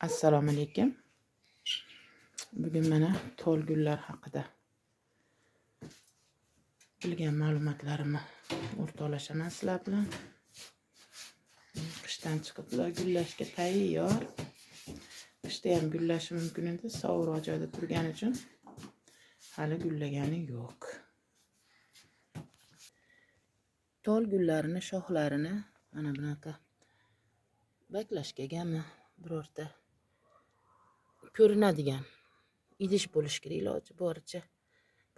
Assalomu alaykum. Bugun mana tol gullar haqida bilgan ma'lumotlarimni o'rtoqlashaman sizlar bilan. Qishdan chiqib ular gullashga tayyor. Qishda ham gullashi mumkin edi, sovuqroq joyda turgani uchun hali gullagani yo'q. Tol gullarini shoxlarini mana bunaqa baklash kelganmi birorta ko'rinadigan idish bo'lishi kerak, iloji boricha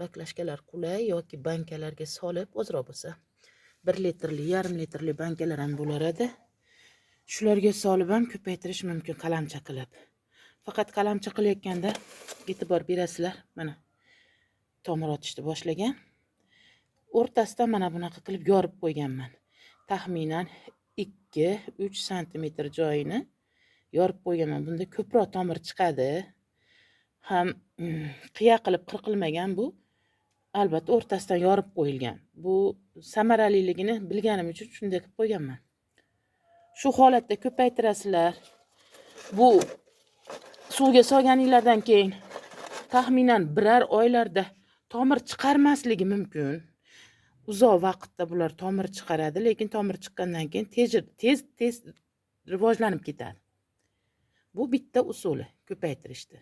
baklashkalar qulay yoki bankalarga solib, ozroq bo'lsa 1 litrli, yarim litrli bankalar ham bo'lar edi. Shularga solib ham ko'paytirish mumkin qalamcha qilib. Faqat qalamcha qilayotganda e'tibor berasizlar. Mana tomir otishni boshlagan. O'rtasidan mana bunaqa qilib yorib qo'yganman. Taxminan 2-3 sm joyini yorib qo'yganman. Bunda ko'proq tomir chiqadi. Ham qiya qilib qirqilmagan bu. Albatta o'rtasidan yorib qo'yilgan. Bu samaraliligini bilganim uchun shunday qilib qo'yganman. Shu holatda ko'paytirasizlar. Bu suvga solganinglardan keyin taxminan 1 oylarda tomir chiqarmasligi mumkin. Uzoq vaqtda bular tomir chiqaradi, lekin tomir chiqqandan keyin tez rivojlanib ketadi. Bu bitta usuli ko'paytirishdi.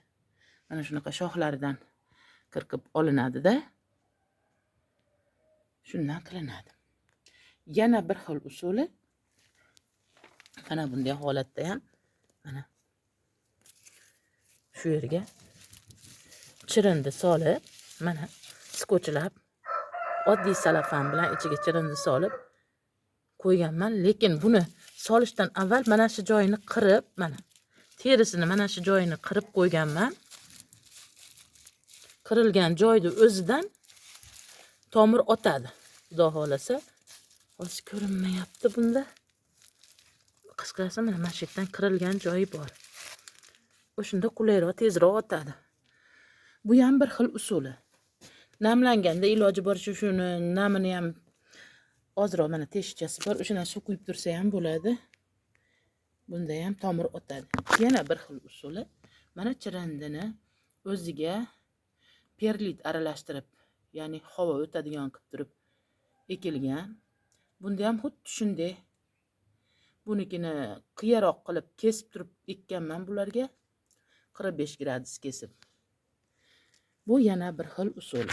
Mana shunaqa shoxlaridan qirqib olinadi-da. Shundan qilinadi. Yana bir xil usuli mana bunday holatda ham mana shu yerga chirindi solib, mana skotchlab oddiy salafan bilan ichiga chirindi solib qo'yganman, lekin buni solishdan avval mana shu joyini qirib, mana terisini mana shu joyini qirib qo'yganman. Qirilgan joyda o'zidan tomir otadi. Xudo xolasa, hozir ko'rinmayapti bunda. Qisqasi mana shu yerdan qirilgan joyi bor. O'shunda qulayroq, tezroq otadi. Bu ham bir xil usuli. Namlanganda iloji boricha shuni namini ham ozroq mana teshikchasi bor, o'shani suv quyib tursa ham bo'ladi. Bunda ham tomir otadi. Yana bir xil usuli mana chirindini o'ziga perlit aralashtirib, ya'ni havo o'tadigan qilib turib ekilgan. Bunda ham xuddi shunday. Bunikini qiyaroq qilib kesib turib ekkanman bularga. 45 gradus kesib. Bu yana bir xil usul.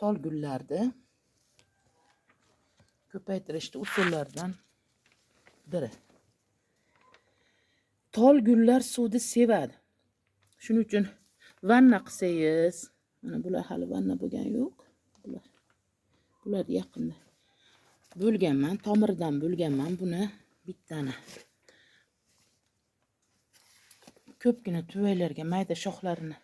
Tol gullarni ko'paytirishni usullaridan biri. Tol gullar suvni sevadi. Shuning uchun vanna qilsangiz, mana bular hali vanna bo'lgan yo'q. Bular yaqinda bo'lganman, tomiridan bo'lganman buni bittani. Ko'pgina tuvaylarga mayda shoxlarini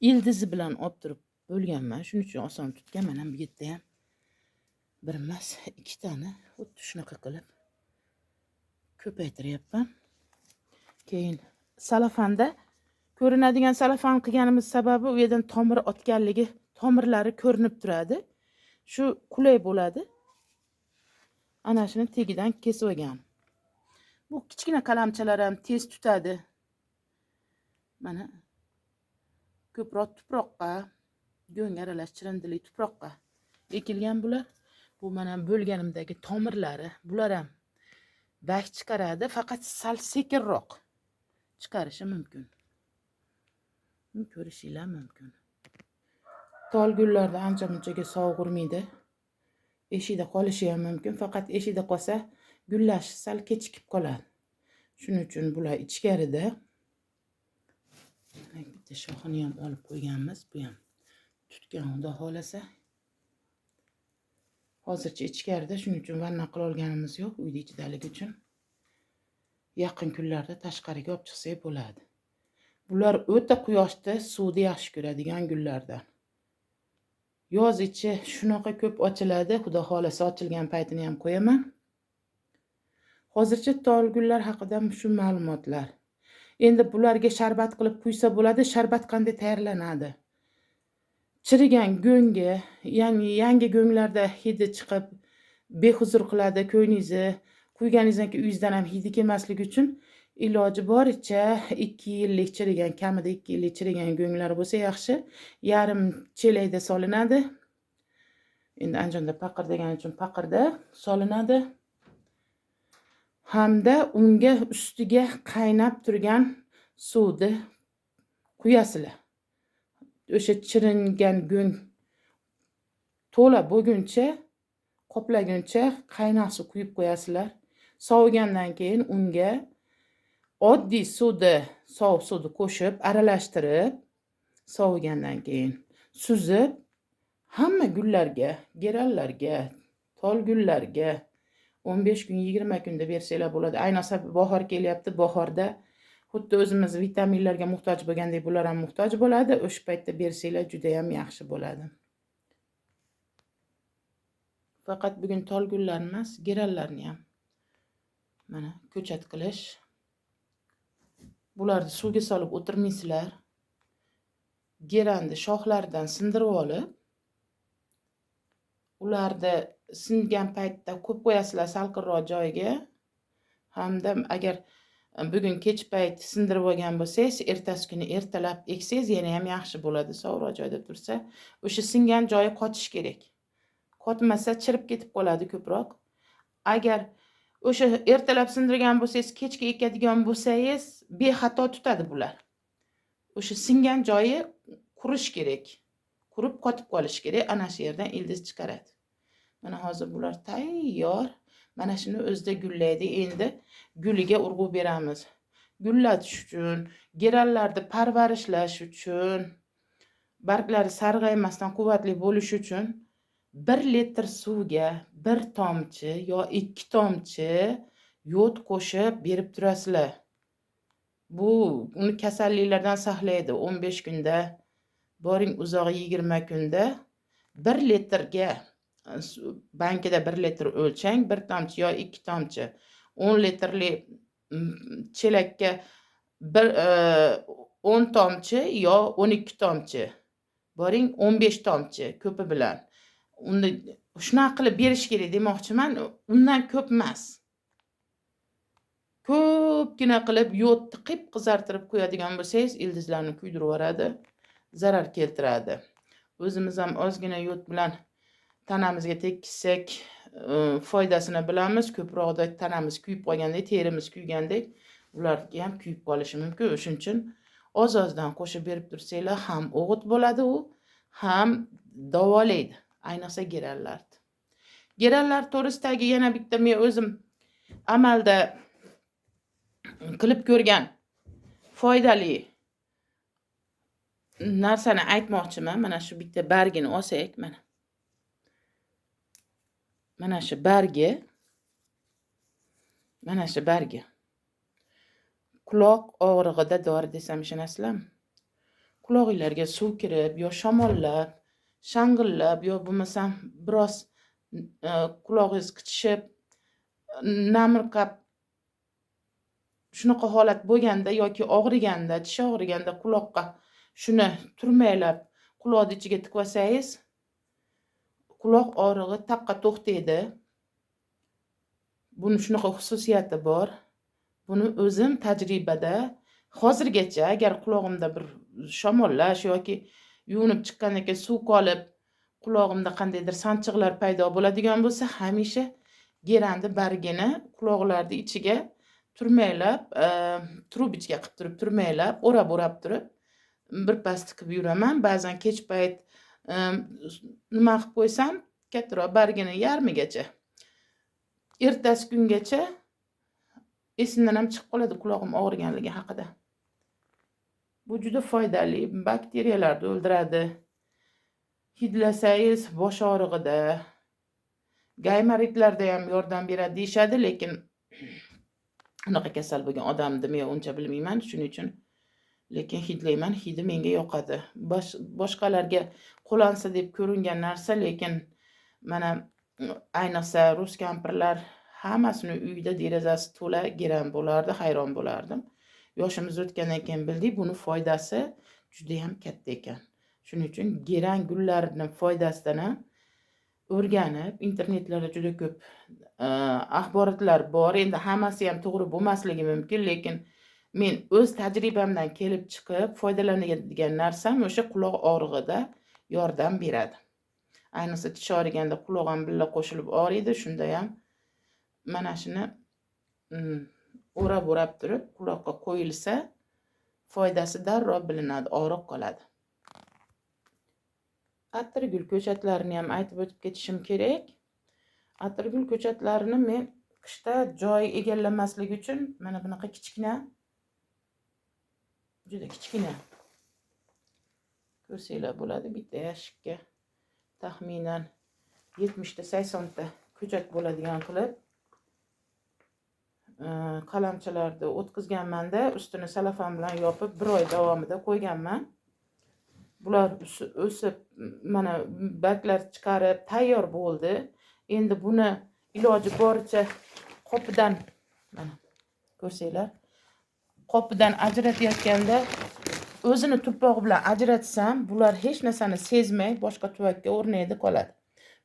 ildizi bilan olib turib bo'lganman. Shuning uchun oson tutganman. Ham bu yerda ham bir emas, 2 tani xuddi shunaqa qilib ko'paytiryapman. Keyin salafanda ko'rinadigan salafan qilganimiz sababi u yerdan tomir otganligi, tomirlari ko'rinib turadi. Shu qulay bo'ladi. Ana shuni tegidan kesib olgan. Bu kichkina qalamchalar ham tez tutadi. Mana ko'proq tuproqqa, go'ng aralash chirindili tuproqqa ekilgan bular. Bu mana bo'lganimdagi tomirlari, bular ham bak chiqaradi, faqat sal sekinroq chiqarishi mumkin. Ko'rishinglar mumkin. Tol gullarda ancha-munchaga sovuq urmaydi. Eshikda qolishi ham mumkin, faqat eshikda qolsa gullashi sal kechikib qoladi. Shuning uchun bular ichkarida. Bitta shoxini ham olib qo'yganmiz. Bu ham tutgan, xudo xolasa. Hozircha ichkarida, shuning uchun vanna qila olganimiz yo'q, uyda ichidaligi uchun. Yaqin kunlarda tashqariga olib chiqsak bo'ladi. Bular o'ta quyoshda, suvni yaxshi ko'radigan gullardan. Yoz ichi shunaqa ko'p ochiladi, xudo xolasa ochilgan paytini ham qo'yaman. Hozircha tol gullar haqida shu ma'lumotlar. Endi bularga sharbat qilib quysa bo'ladi. Sharbat qanday tayyorlanadi? Chirigan go'ngga, ya'ni yangi go'nglarda hidi chiqib behuzur qiladi ko'nglingizni. Quyganingizdan keyin uyingizdan ham hidi kelmasligi uchun iloji boricha 2 yillik chirigan, kamida 2 yillik chirigan go'nglar bo'lsa yaxshi. Yarim chelakda solinadi. Endi anjonda paqir degani uchun paqirda solinadi. Hamda unga ustiga qaynab turgan suvni quyasizlar. O'sha chiringan go'ng to'la bo'lguncha, qoplaguncha qaynoq suv quyib qo'yasizlar. Sovigandan keyin unga oddiy suvni, sovuq suvni qo'shib, aralashtirib, sovigandan keyin suzib, hamma gullarga, geranlarga, tolgullarga 15 kun, 20 kunda bersanglar bo'ladi. Ayniqsa bahor kelyapti. Bahorda xuddi o'zimiz vitaminlarga muhtoj bo'lgandek bular ham muhtoj bo'ladi. O'sha paytda bersanglar juda ham yaxshi bo'ladi. Faqat bugun tolgullar emas, geranlarni ham mana ko'chat qilish. Bularni suvga solib o'tirmaysizlar. Geranni shoxlaridan sindirib olib, ularni singan paytda ko'p qo'yasizlar salqinroq joyiga. Hamda agar bugun kech payt sindirib olgan bo'lsangiz, ertasi kuni ertalab eksangiz yana ham yaxshi bo'ladi. Sovuqroq joyda tursa, o'sha singan joyi qotish kerak. Qotmasa chirib ketib qoladi ko'proq. Agar o'sha ertalab sindirgan bo'lsangiz, kechga ekadigan bo'lsangiz, bexato tutadi bular. O'sha singan joyi qurish kerak. Qurib qotib qolish kerak. Ana shu yerdan ildiz chiqaradi. Mana hozir bular tayyor. Mana shuni o'zida gullaydi. Endi guliga urg'u beramiz. Gullatish uchun, geranlarni parvarishlash uchun, barglari sarg'aymasdan quvvatli bo'lish uchun 1 litr suvga 1 tomchi yo 2 tomchi yod qo'shib berib turasizlar. Bu uni kasalliklardan saqlaydi. 15 kunda, boring uzog'i 20 kunda 1 litrga bankida 1 litr o'lchang, 1 tomchi yo 2 tomchi. 10 litrli chelakka 10 tomchi yo 12 tomchi. Boring 15 tomchi ko'pi bilan. Unda shunaqa qilib berish kerak demoqchiman. Undan ko'p emas. Ko'pgina qilib yodni qip qizartirib qo'yadigan bo'lsangiz, ildizlarni kuydirib yuboradi, zarar keltiradi. O'zimiz ham ozgina yod bilan tanamizga tekkizsak, foydasini bilamiz. Ko'proqda tanamiz kuyib qolgandek, terimiz kuygandek, ularga ham kuyib qolishi mumkin. Shuning uchun oz-ozdan qo'shib berib tursanglar, ham o'g'it bo'ladi u, ham davolaydi. Ayniqsa geranlarni. Geranlar to'g'risidagi yana bitta men o'zim amalda qilib ko'rgan foydali narsani aytmoqchiman. Mana shu bitta bargini olsak, mana. Mana shu bargi. Mana shu bargi. Quloq og'rig'ida dori desam ishonasizlarmi? Quloqingizlarga suv kirib, yo shamollab, shang'illab, yo bo'lmasam biroz quloqingiz qichishib, namirqab shunaqa holat bo'lganda yoki og'riganda, tish og'riganda quloqqa shuni turmaylab quloqni ichiga tikvasangiz, quloq og'rig'i taqqa to'xtaydi. Buni shunaqa xususiyati bor. Buni o'zim tajribada hozirgacha agar quloqimda bir shamollash yoki yuvinib chiqqandan keyin suv qolib, quloqimda qandaydir sanchiqlar paydo bo'ladigan bo'lsa, hamisha geranni bargini quloqlarning ichiga turmaylab, trubichka qilib turib, turmaylab, o'rab turib, birpas tiqib yuraman. Ba'zan kech payt nima qilib qo'ysam, kattaroq bargini yarmigacha. Ertasi kungacha esimdan ham chiqib qoladi quloqim og'riganligi haqida. Bu juda foydali, bakteriyalarni o'ldiradi. Hidlasangiz bosh og'rig'ida, gaymaritlarda ham yordam beradi deyshadi, lekin unaqa kasal bo'lgan odamni men uncha bilmayman, shuning uchun lekin hidlayman, hidi menga yoqadi. Boshqalarga qo'lansa deb ko'ringan narsa, lekin mana ayniqsa rus kampirlar hammasini uyida derazasi to'la geran bo'lardi, hayron bo'lardim. Yoshimiz o'tgandan keyin bildik, buni foydasi juda ham katta ekan. Shuning uchun geran gullarining foydasidan o'rganib, internetlarda juda ko'p axborotlar bor. Endi hammasi ham to'g'ri bo'lmasligi mumkin, lekin men o'z tajribamdan kelib chiqib foydalanadigan narsam o'sha quloq og'rig'ida yordam beradi. Ayniqsa tish og'riganda quloq ham birga qo'shilib og'riydi. Shunda ham mana shuni o'rab turib quloqqa qo'yilsa, foydasi darrov bilinadi, og'riq qoladi. Atirgul ko'chatlarini ham aytib o'tib ketishim kerak. Atirgul ko'chatlarini men qishda joy egallamasligi uchun mana bunaqa kichkina, juda kichkina ko'rsanglar bo'ladi, bitta yashikka taxminan 70 ta 80 ta ko'chat bo'ladigan qilib qalamchalarda o'tkazganman-da, ustini salafan bilan yopib 1 oy davomida qo'yganman. Bular o'sib, mana barglar chiqarib tayyor bo'ldi. Endi buni iloji boricha qopidan, mana ko'rsanglar, qopidan ajratayotganda o'zini tuprog'i bilan ajratsam, bular hech narsani sezmay boshqa tuvakka o'rnaydi qoladi.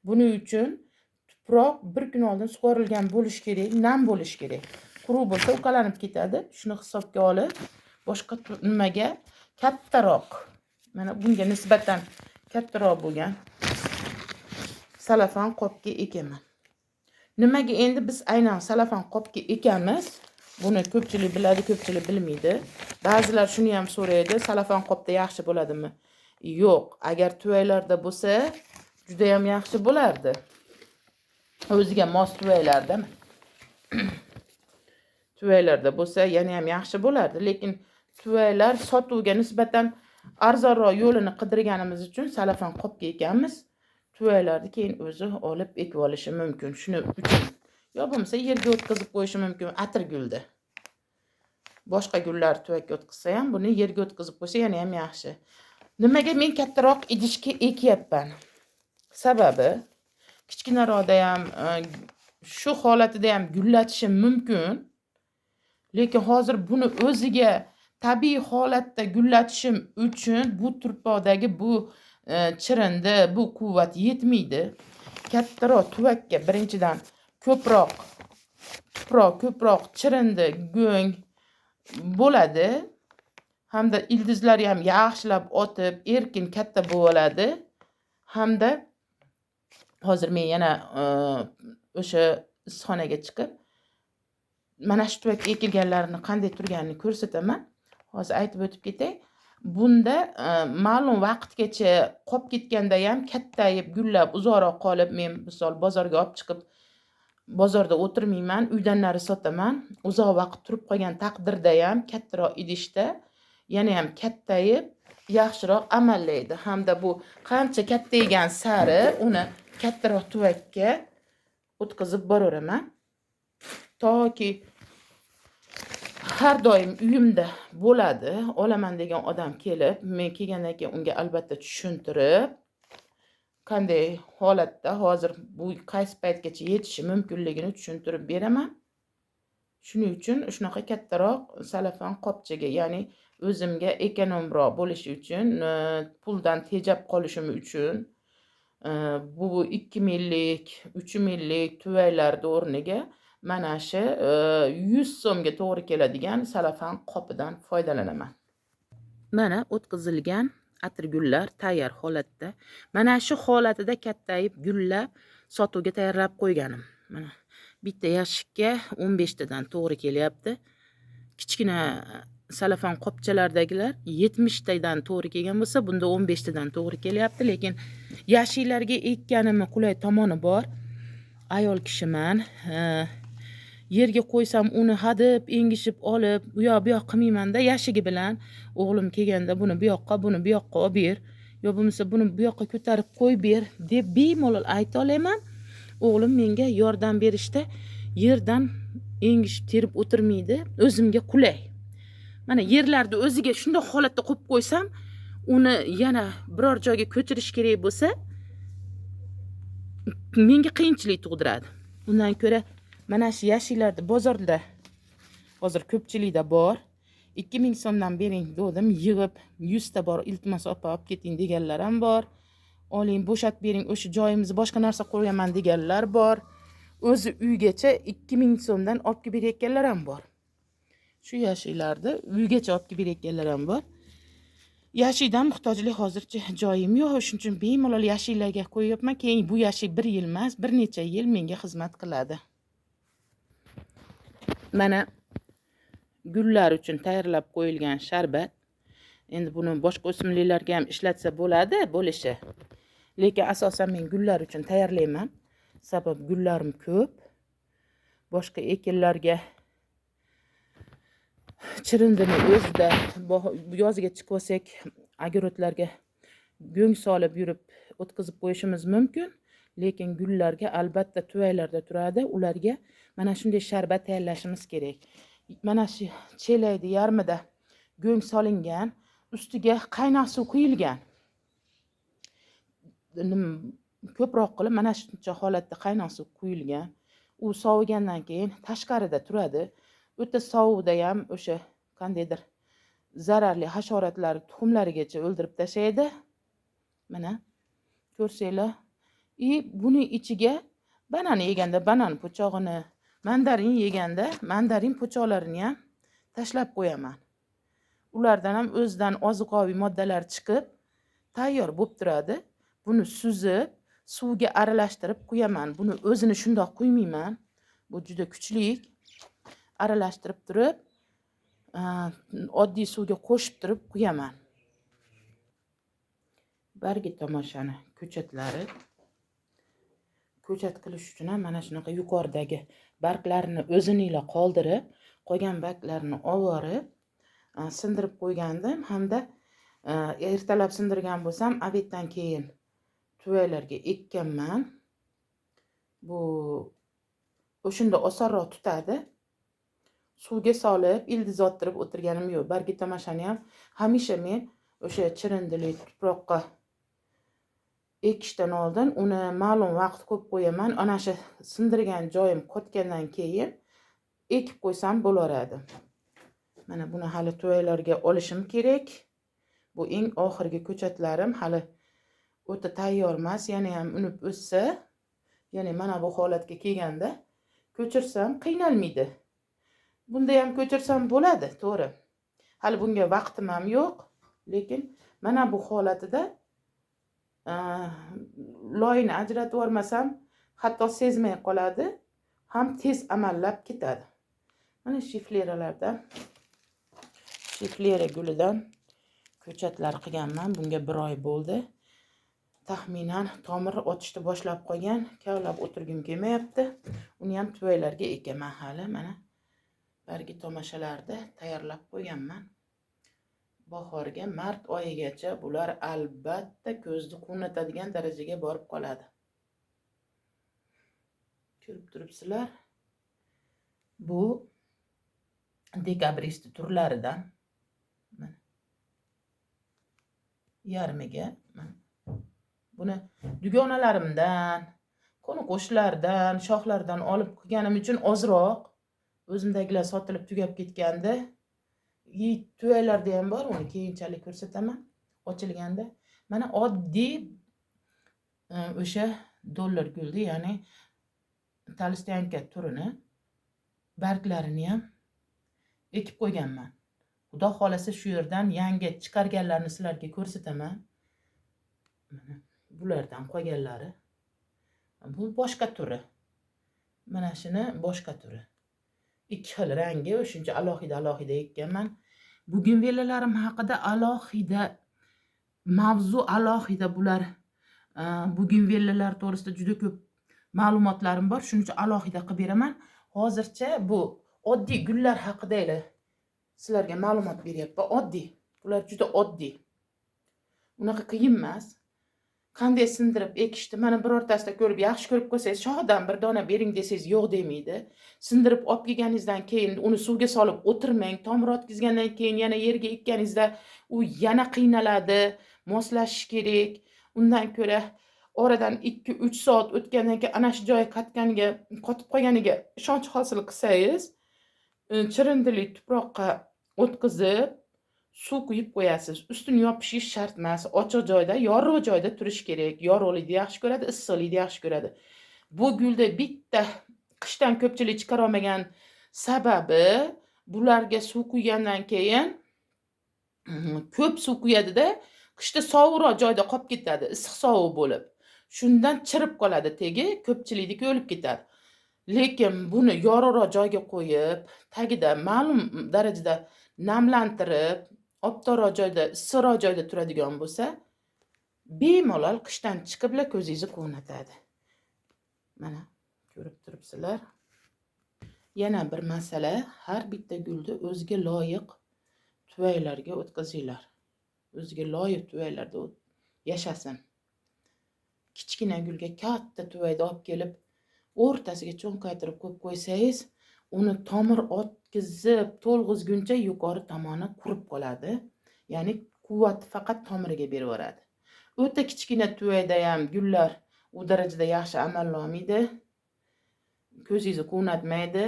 Buning uchun tuproq bir kun oldin sug'orilgan bo'lishi kerak, nam bo'lishi kerak. Quruq bo'lsa uqalanib ketadi. Shuni hisobga olib, boshqa nimaga kattaroq, mana bunga nisbatan kattaroq bo'lgan salafan qopga ekaman. Nimaga endi biz aynan salafan qopga ekamiz? Buni ko'pchilik biladi, ko'pchilik bilmaydi. Ba'zilar shuni ham so'raydi, salafan qopda yaxshi bo'ladimi? Yo'q, agar tuvaylarda bo'lsa, juda ham yaxshi bo'lardi. O'ziga mos tuvaylarda tuvaylarda bo'lsa, yana ham yaxshi bo'lardi, lekin tuvaylar sotuvga nisbatan arzonroq yo'lini qidirganimiz uchun salafan qopga ekamiz. Tuvaylarni keyin o'zi olib ekib olishi mumkin. Shuning uchun yo bo'lmasa yerga o'tkazib qo'yishi mumkin atirgulda. Boshqa gullar tuvakka o'tkazsa ham buni yerga o'tkazib qo'ysa yana ham yaxshi. Nimaga men kattaroq idishga ekyapman? Sababi kichkinaroqda ham shu holatida ham gullatishi mumkin. Lekin hozir buni o'ziga tabiiy holatda gullatishim uchun bu turpoqdagi bu chirindi, bu quvvat yetmaydi. Kattaroq tuvakka birinchidan ko'proq chirindi, go'ng bo'ladi. Hamda ildizlari ham yaxshilab otib, erkin katta bo'ladi. Hamda hozir men yana o'sha issiqxonaga chiqib mana shu tuvakka ekilganlarini qanday turganini ko'rsataman. Hozir aytib o'tib ketay. Bunda ma'lum vaqtgacha qolib ketganda ham kattayib, gullab, uzoqroq qolib, men misol bozorga olib chiqib bozorda o'tirmayman, uydan nari sotaman. Uzoq vaqt turib qolgan taqdirda ham kattaroq idishda yana ham kattayib, yaxshiroq amallaydi. Hamda bu qancha kattaygan sari uni kattaroq tuvakka o'tkazib boraveraman. Toki har doim uyimda bo'ladi, olaman degan odam kelib, men kelgandan keyin unga albatta tushuntirib, qanday holatda hozir bu qaysi paytgacha yetishi mumkinligini tushuntirib beraman. Shuning uchun shunaqa kattaroq salafan qopchaga, ya'ni o'zimga ekonomroq bo'lishi uchun, puldan tejab qolishim uchun bu 2 millik, 3 millik tuvaylarning o'rniga mana shu 100 so'mga to'g'ri keladigan salafan qopidan foydalanaman. Mana o'tkazilgan atirgullar tayyor holatda. Mana shu holatida kattayib gullab sotuvga tayyorlab qo'yganim. Mana bitta yashikka 15 tadan to'g'ri kelyapti. Kichkina salafan qopchalardagilar 70 tadan to'g'ri kelgan bo'lsa, bunda 15 tadan to'g'ri kelyapti, lekin yashiklarga ekkanimni qulay tomoni bor. Ayol kishiman. Yerga qo'ysam uni hadib, engishib olib, bu yoq qilmayman-da, yashigi bilan o'g'lim kelganda buni bu yoqqa, buni bu yoqqa olib ber, yo bo'lmasa buni bu yoqqa ko'tarib qo'y ber deb bemalol ayta olaman. O'g'lim menga yordam berishda yerdan engishib terib o'tirmaydi, o'zimga qulay. Mana yerlarni o'ziga shunday holatda qo'yib qo'ysam, uni yana biror joyga ko'chirish kerak bo'lsa, menga qiyinchilik tug'diradi. Undan ko'ra mana shu yashiklarni bozorda hozir ko'pchilikda bor. 2000 so'mdan bering dedim, yig'ib 100 ta bor, iltimos opa olib keting deganlar ham bor. oling, bo'shatib bering, o'sha joyimizni boshqa narsa qo'yaman deganlar bor. O'zi uygacha 2000 so'mdan olib kelib berayotganlar ham bor. Shu yashiklarni uygacha olib kelib berayotganlar ham bor. Yashikdan muhtojlik hozircha joyim yo'q, shuning uchun bemalol yashiklarga qo'yibman. Keyin bu yashik 1 yil emas, bir necha yil menga xizmat qiladi. Mana gullar uchun tayyorlab qo'yilgan sharbat. Endi buni boshqa o'simliklarga ham ishlatsa bo'ladi, bo'lishi. Lekin asosan men gullar uchun tayyorlayman. Sabab gullarim ko'p. Boshqa ekinlarga chirindini o'zida yozga chiqib olsak, огородlarga go'ng solib yurib o'tkazib qo'yishimiz mumkin. Lekin gullarga albatta tuvaylarda turadi. Ularga mana shunday sharbat tayyorlashimiz kerak. Mana shu chelakni yarmida go'ng solingan, ustiga qaynoq suv quyilgan. Ko'proq qilib mana shuncha holatda qaynoq suv quyilgan. U sovigandan keyin tashqarida turadi. O'ta sovuqda ham o'sha qandaydir zararli hasharotlar tuxumlarigacha o'ldirib tashlaydi. Mana ko'rsanglar. Buni ichiga banan yeganda banan po'chog'ini, mandarin yeganda mandarin po'choqlarini ham tashlab qo'yaman. Ulardan ham o'zidan ozuqaviy moddalar chiqib tayyor bo'lib turadi. Buni suzib, suvga aralashtirib qo'yaman. Buni o'zini shundoq qo'ymayman. Bu juda kuchli. Aralashtirib turib, oddiy suvga qo'shib turib qo'yaman. Bargi tomoshani ko'chatlari. Ko'chat qilish uchun ham mana shunaqa yuqoridagi barglarini o'zininglar qoldirib, qolgan barglarini olib, sindirib qo'ygandim, hamda ertalab sindirgan bo'lsam, obeddan keyin tuvaylarga ekkanman. Bu o'shunda osonroq tutadi. Suvga solib, ildiz ottirib o'tirganim yo'q. Bargi tomashani ham hamisha men o'sha chirindili tuproqqa ekishdan oldin uni ma'lum vaqt qo'yib qo'yaman. Ana shu sindirgan joyim qotgandan keyin ekib qo'ysam bo'laveradi. Mana buni hali tuvaylarga olishim kerak. Bu eng oxirgi ko'chatlarim, hali o'ta tayyor emas, yana ham unib o'ssa, ya'ni mana bu holatga kelganda ko'chirsam qiynalmaydi. Bunda ham ko'chirsam bo'ladi, to'g'ri. Hali bunga vaqtim ham yo'q, lekin mana bu holatida loyini ajratib yormasam, hatto sezmay qoladi, ham tez amallab ketadi. Mana shifleralardan, shiflera gulidan ko'chatlar qilganman. Bunga 1 oy bo'ldi. Taxminan tomir otishni boshlab qolgan, kavlab o'tirgim kelmayapti. Uni ham tuvaylarga ekaman hali. Mana bargi tomashalarni tayyorlab qo'yganman. Bahorga, mart oyigacha bular albatta ko'zni quvnatadigan darajaga borib qoladi. Ko'rib turibsizlar. Bu dekabrist turlaridan. Yarmiga. Buni dugonalarimdan, qo'ni-qo'shnilardan, shoxlardan olib qilganim uchun ozroq, o'zimdagilar sotilib tugab ketgandi. Tuvaylarda ham bor, uni keyinchalik ko'rsataman ochilganda. Mana oddiy o'sha dollar guldi, ya'ni talistyanka turini barglarini ham ekib qo'yganman. Xudo xolasa shu yerdan yangi chiqarganlarni sizlarga ko'rsataman. Mana bulardan qolganlari. Bu boshqa turi. Mana shuni boshqa turi. 2 xil rangi, o'shuncha alohida ekkanman. Bugun vellalarim haqida alohida mavzu, alohida bular bugun vellalar to'g'risida juda ko'p ma'lumotlarim bor, shuning uchun alohida qilib beraman. Hozircha bu oddiy gullar haqida sizlarga ma'lumot beryapman. Oddiy. Bular juda oddiy. Unaqa qiyin emas. Qanday sindirib ekishdi, mana birortasida ko'rib, yaxshi ko'rib qo'ysangiz, shoxidan bir dona bering desangiz yo'q demaydi. Sindirib olib kelganingizdan keyin uni suvga solib o'tirmang. Tomir o'tkazgandan keyin yana yerga ekkaningizda u yana qiynaladi, moslashish kerak. Undan ko'ra oradan 2-3 soat o'tgandan keyin ana shu joyi qotib qolganiga ishonch hosil qilsangiz, chirindili tuproqqa o'tkazib, suv quyib qo'yasiz. Ustini yopishish shart emas. Ochiq joyda, yorug' joyda turish kerak. Yorug'likni yaxshi ko'radi, issiqlikni yaxshi ko'radi. Bu gulni bitta qishdan ko'pchilik chiqara olmagan sababi bularga suv quygandan keyin ko'p suv quyadi-da, qishda sovuqroq joyda qolib ketadi, issiq sovuq bo'lib. Shundan chirib qoladi tegi, ko'pchilikniki o'lib ketadi. Lekin buni yorug'roq joyga qo'yib, tagida ma'lum darajada namlantirib, obtoroq joyda, issiqroq joyda turadigan bo'lsa, bemalol qishdan chiqibla ko'zingizni quvnatadi. Mana ko'rib turibsizlar. Yana bir masala, har bitta gulni o'ziga loyiq tuvaylarga o'tkazinglar. O'ziga loyiq tuvaylarda yashasin. Kichkina gulga katta tuvayni olib kelib, o'rtasiga cho'nqaytirib qo'yib qo'ysangiz, uni tomir otkizib to'lg'izguncha yuqori tomoni qurib qoladi. Ya'ni quvvat faqat tomiriga berib yuboradi. O'ta kichkina tuvayda ham gullar u darajada yaxshi amallolmaydi. Ko'zingizni quvnatmaydi.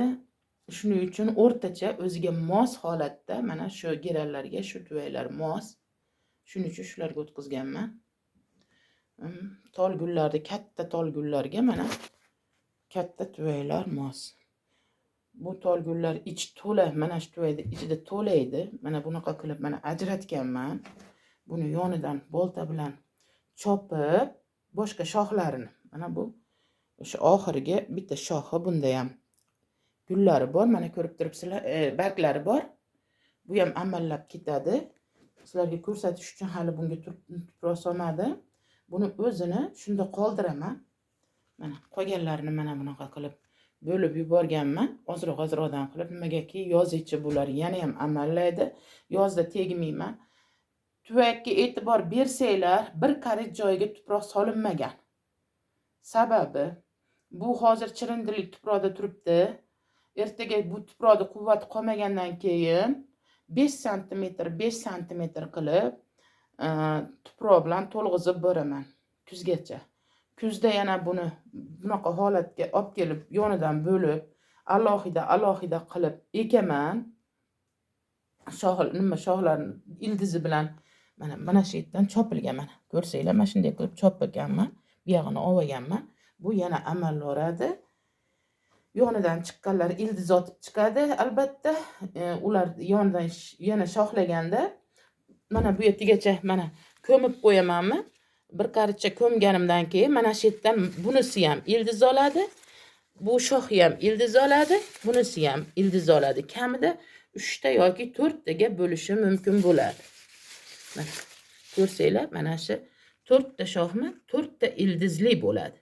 Shuning uchun o'rtacha o'ziga mos holatda mana shu geranlarga shu tuvaylar mos. Shuning uchun shularga o'tkazganman. Tol gullarni, katta tol gullarga mana katta tuvaylar mos. Bu tol gullar ichi to'la, mana shu tuvayda ichida to'la edi. Mana bunaqa qilib mana ajratganman. Buni yonidan bolta bilan chopib, boshqa shoxlarini. Mana bu o'sha oxirgi bitta shoxi, bunda ham gullari bor. Mana ko'rib turibsizlar, barglari bor. Bu ham amallab ketadi. Sizlarga ko'rsatish uchun hali bunga tuproq solmadim. Buni o'zini shunda qoldiraman. Mana qolganlarini mana bunaqa qilib bo'lib yuborganman. Ozroq-ozroqdan qilib, nimagaki yozgacha bular yana ham amallaydi. Yozda tegmayman. Tuvakka e'tibor bersanglar, bir karit joyiga tuproq solinmagan. Sababi bu hozir chirindilik tuproqda turibdi. Ertaga bu tuproqda quvvat qolmagandan keyin 5 sm 5 sm qilib tuproq bilan to'lg'izib boraman kuzgacha. Kuzda yana buni bunaqa holatga olib kelib yonidan bo'lib alohida qilib ekaman. Shoxlarni ildizi bilan mana shu yerdan chopilgan, mana ko'rsanglar, mana shunday qilib chopilganman. Bu yog'ini olganman. Bu yana amallaradi. Yonidan chiqqanlar ildiz otib chiqadi albatta. Ular yonidan yana shoxlaganda mana bu yergacha mana ko'mib qo'yamanmi? Bir qaritcha ko'mganimdan keyin mana shu yerdan bunisi ham ildiz oladi. Bu shoxi ham ildiz oladi, bunisi ham ildiz oladi. Kamida 3 ta yoki 4 taga bo'lishi mumkin bo'ladi. Mana ko'rsanglar, mana shu 4 ta shoxmi 4 ta ildizli bo'ladi.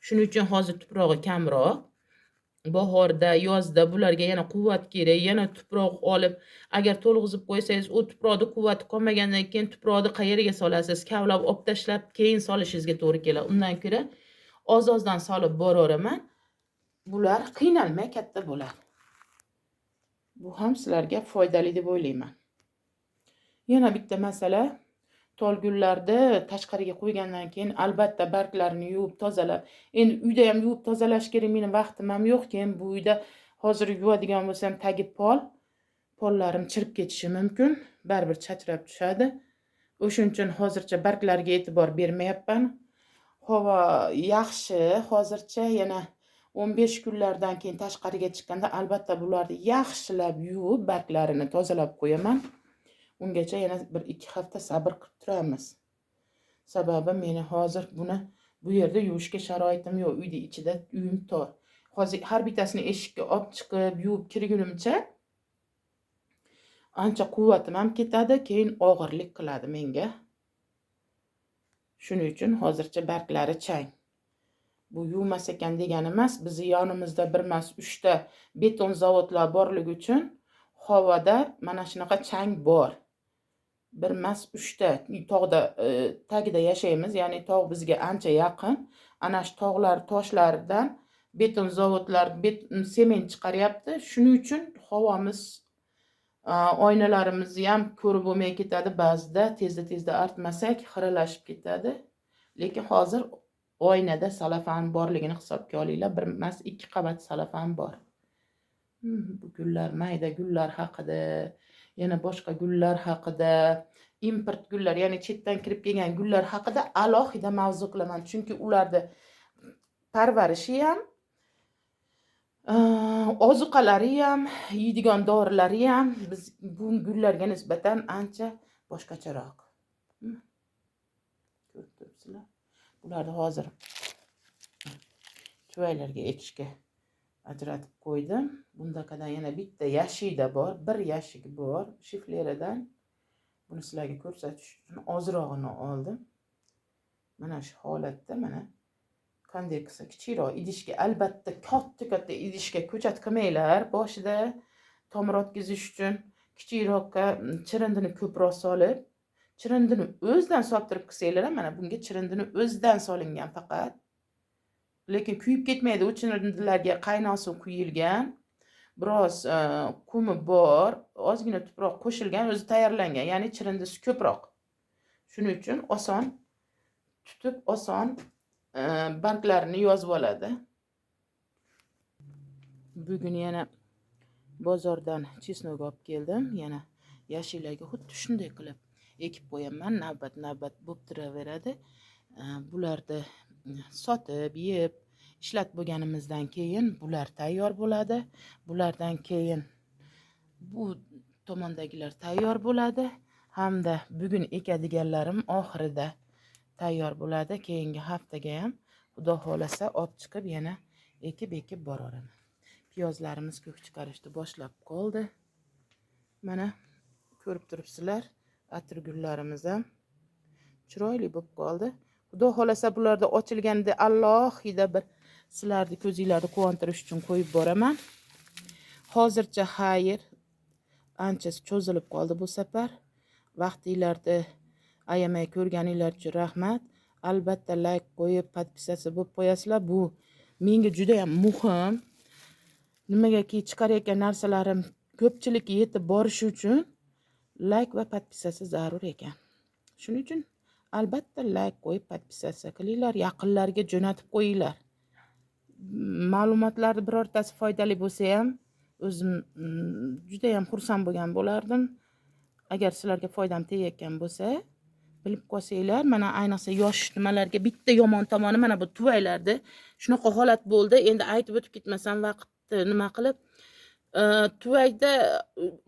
Shuning uchun hozir tuprog'i kamroq. Bahorda, yozda bularga yana quvvat kerak, yana tuproq olib, agar to'lg'izib qo'ysangiz, u tuproqni quvvati qolmagandan keyin tuproqni qayerga solasiz? Kavlab olib tashlab, keyin solishingizga to'g'ri keladi. Undan ko'ra oz-ozdan solib boraveraman. Bular qiynalmay katta bo'ladi. Bu ham sizlarga foydali deb o'ylayman. Yana bitta masala, tol gullarni tashqariga qo'ygandan keyin albatta barglarini yuvib tozalab. Endi uyda ham yuvib tozalash kerak, mening vaqtim ham yo'q. Keyin bu uyda hozir yuvadigan bo'lsam tagi pollarim chirib ketishi mumkin, baribir chachrab tushadi. O'shuning uchun hozircha barglariga e'tibor bermayapman. Havo yaxshi, hozircha yana 15 kunlardan keyin tashqariga chiqqanda albatta bularni yaxshilab yuvib barglarini tozalab qo'yaman. Ungacha yana 1-2 hafta sabr qilib turamiz. Sababi meni hozir buni bu yerda yuvishga sharoitim yo'q. Uyning ichida uyim tor. Hozir har bittasini eshikka olib chiqib yuvib kirgunimcha ancha quvvatim ham ketadi, keyin og'irlik qiladi menga. Shuning uchun hozircha barglari chang. Bu yuvmas ekan degani emas, bizni yonimizda 1 emas 3 ta beton zavodlar borligi uchun havoda mana shunaqa chang bor. 1 emas 3 ta tog'da tagida yashaymiz, ya'ni tog' bizga ancha yaqin. Ana shu tog'lar toshlardan beton zavodlar sement chiqaryapti. Shuning uchun havomiz, oynalarimizni ham ko'rib bo'lmay ketadi ba'zida, tezda artmasak xiralashib ketadi. Lekin hozir oynada salafan borligini hisobga olinglar. 1 emas 2 qavat salafan bor. Bu gullar, mayda gullar haqida yana boshqa gullar haqida, import gullar, ya'ni chetdan kirib kelgan gullar haqida alohida mavzu qilaman. Chunki ularni parvarishi ham, ozuqalari ham, yeydigan dorilari ham biz bu gullarga nisbatan ancha boshqacharoq. Ko'rib turibsizlar. Bularni hozir tuvaylarga ekishga ajratib qo'ydim. Bundaqadan yana bitta yashikda bor, bir yashik bor shifleridan. Buni sizlarga ko'rsatish uchun ozrog'ini oldim. Mana shu holatda mana qanday qilsa kichikroq idishga, albatta katta idishga ko'chat qilmanglar. Boshida tomir o'tkazish uchun kichikroqqa chirindini ko'proq solib, chirindini o'zidan soltirib qilsanglar, mana bunga chirindini o'zidan solingan faqat. Lekin kuyib ketmaydi. U chirindilarga qaynoq suv quyilgan, biroz qumi bor, ozgina tuproq qo'shilgan, o'zi tayyorlangan, ya'ni chirindisi ko'proq. Shuning uchun oson tutib, oson barglarini yozib oladi. Bugun yana bozordan chesnok olib keldim. Yana yashillarga xuddi shunday qilib ekib qo'yaman. Navbat bo'lib turaveradi. Bularni sotib, yeb, ishlat bo'lganimizdan keyin bular tayyor bo'ladi. Bulardan keyin bu tomondagilar tayyor bo'ladi. Hamda bugun ekadiganlarim oxirida tayyor bo'ladi. Keyingi haftaga ham Xudo xolasa olib chiqib yana ekib boraman. Piyozlarimiz ko'k chiqarishni boshlab qoldi. Mana ko'rib turibsizlar, atirgullarimiz ham chiroyli bo'lib qoldi. Xudo xolasa bularda ochilganda alohida bir sizlarni ko'zinglarni quvontirish uchun qo'yib boraman. Hozircha xayr, ancha cho'zilib qoldi bu safar. Vaqtinglarni ayamay ko'rganinglar uchun rahmat. Albatta like qo'yib, podpisatsiya bo'lib qo'yasizlar. Bu menga juda ham muhim. Nimagaki chiqarayotgan narsalarim ko'pchilikka yetib borishi uchun like va podpisatsiya zarur ekan. Shuning uchun albatta like qo'yib, podpisatsiya qilinglar, yaqinlarga jo'natib qo'yinglar. Ma'lumotlarni birortasi foydali bo'lsa ham o'zim juda ham xursand bo'lgan bo'lardim. Agar sizlarga foydam tegayotgan bo'lsa, bilib qolsanglar. Mana ayniqsa yosh nimalarga bitta yomon tomoni mana bu tuvaylarda shunaqa holat bo'ldi. Endi aytib o'tib ketmasam vaqtni nima qilib, tuvayda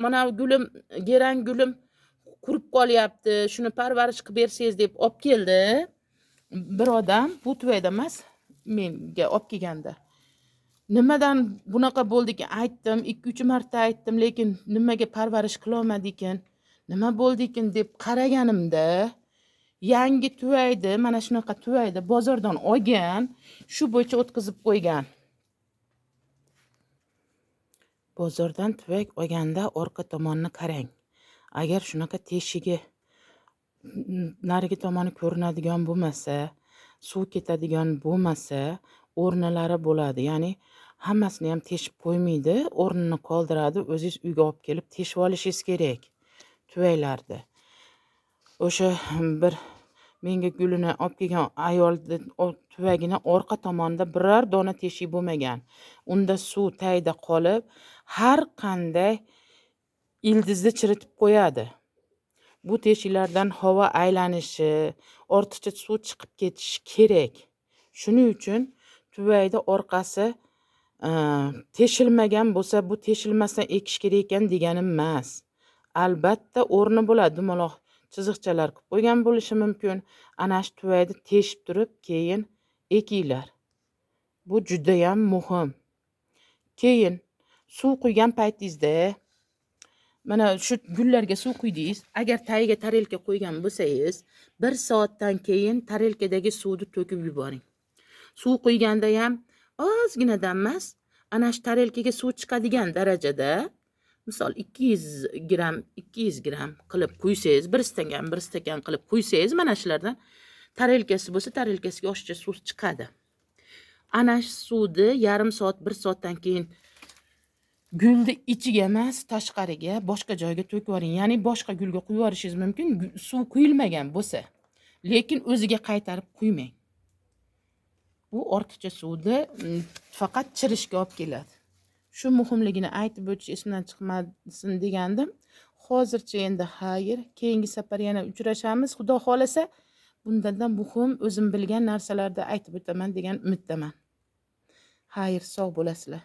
mana gulim, gerang gulim qurib qolyapti. Shuni parvarish qilib bersangiz deb olib keldi. Bir odam, bu tuvayda emas, menga olib kelganda. Nimadan bunaqa bo'ldi ekan aytdim, 2-3 marta aytdim, lekin nimaga parvarish qila olmadi ekan? Nima bo'ldi ekan deb qaraganimda yangi tuvaydi, mana shunaqa tuvaydi bozordan olgan, shu bo'yicha o'tkazib qo'ygan. Bozordan tuvak olganda orqa tomonni qarang. Agar shunaqa teshigi narigi tomoni ko'rinadigan bo'lmasa, suv ketadigan bo'lmasa, o'rnalari bo'ladi. Ya'ni hammasini ham teshib qo'ymaydi, o'rnini qoldiradi. O'zingiz uyga olib kelib teshib olishingiz kerak tuvaylarni. O'sha bir menga gulini olib kelgan ayolni tuvagini orqa tomonda biror dona teshik bo'lmagan. Unda suv tagida qolib, har qanday ildizni chiritib qo'yadi. Bu teshiklardan havo aylanishi, ortiqcha suv chiqib ketishi kerak. Shuning uchun tuvayda orqasi teshilmagan bo'lsa, bu teshilmasdan ekish kerak ekan deganim emas. Albatta o'rni bo'ladi, dumaloq chiziqchalar qilib qo'ygan bo'lishi mumkin. Ana shu tuvayni teshib turib, keyin ekinglar. Bu juda ham muhim. Keyin suv quygan paytingizda mana shu gullarga suv quydingiz. Agar tagiga tarelka qo'ygan bo'lsangiz, 1 soatdan keyin tarelkadagi suvni to'kib yuboring. Suv quyganda ham ozginadan emas, ana shu tarelkaga suv chiqadigan darajada, misol 200 gram qilib quysangiz, 1 stakan qilib quysangiz, mana shulardan tarelkasi bo'lsa, tarelkasiga oshiqcha suv chiqadi. Ana shu suvni yarim soat, 1 soatdan keyin gulni ichiga emas, tashqariga, boshqa joyga to'kib yuboring. Ya'ni boshqa gulga quyib yuborishingiz mumkin, suv quyilmagan bo'lsa. Lekin o'ziga qaytarib quymang. Bu ortiqcha suvni faqat chirishga olib keladi. Shu muhimligini aytib o'tish esimdan chiqmasin degandim. hozircha endi xayr, keyingi safar yana uchrashamiz. Xudo xolasa, bundan muhim o'zim bilgan narsalarni aytib o'taman degan umiddaman. Xayr, sog' bo'lasizlar.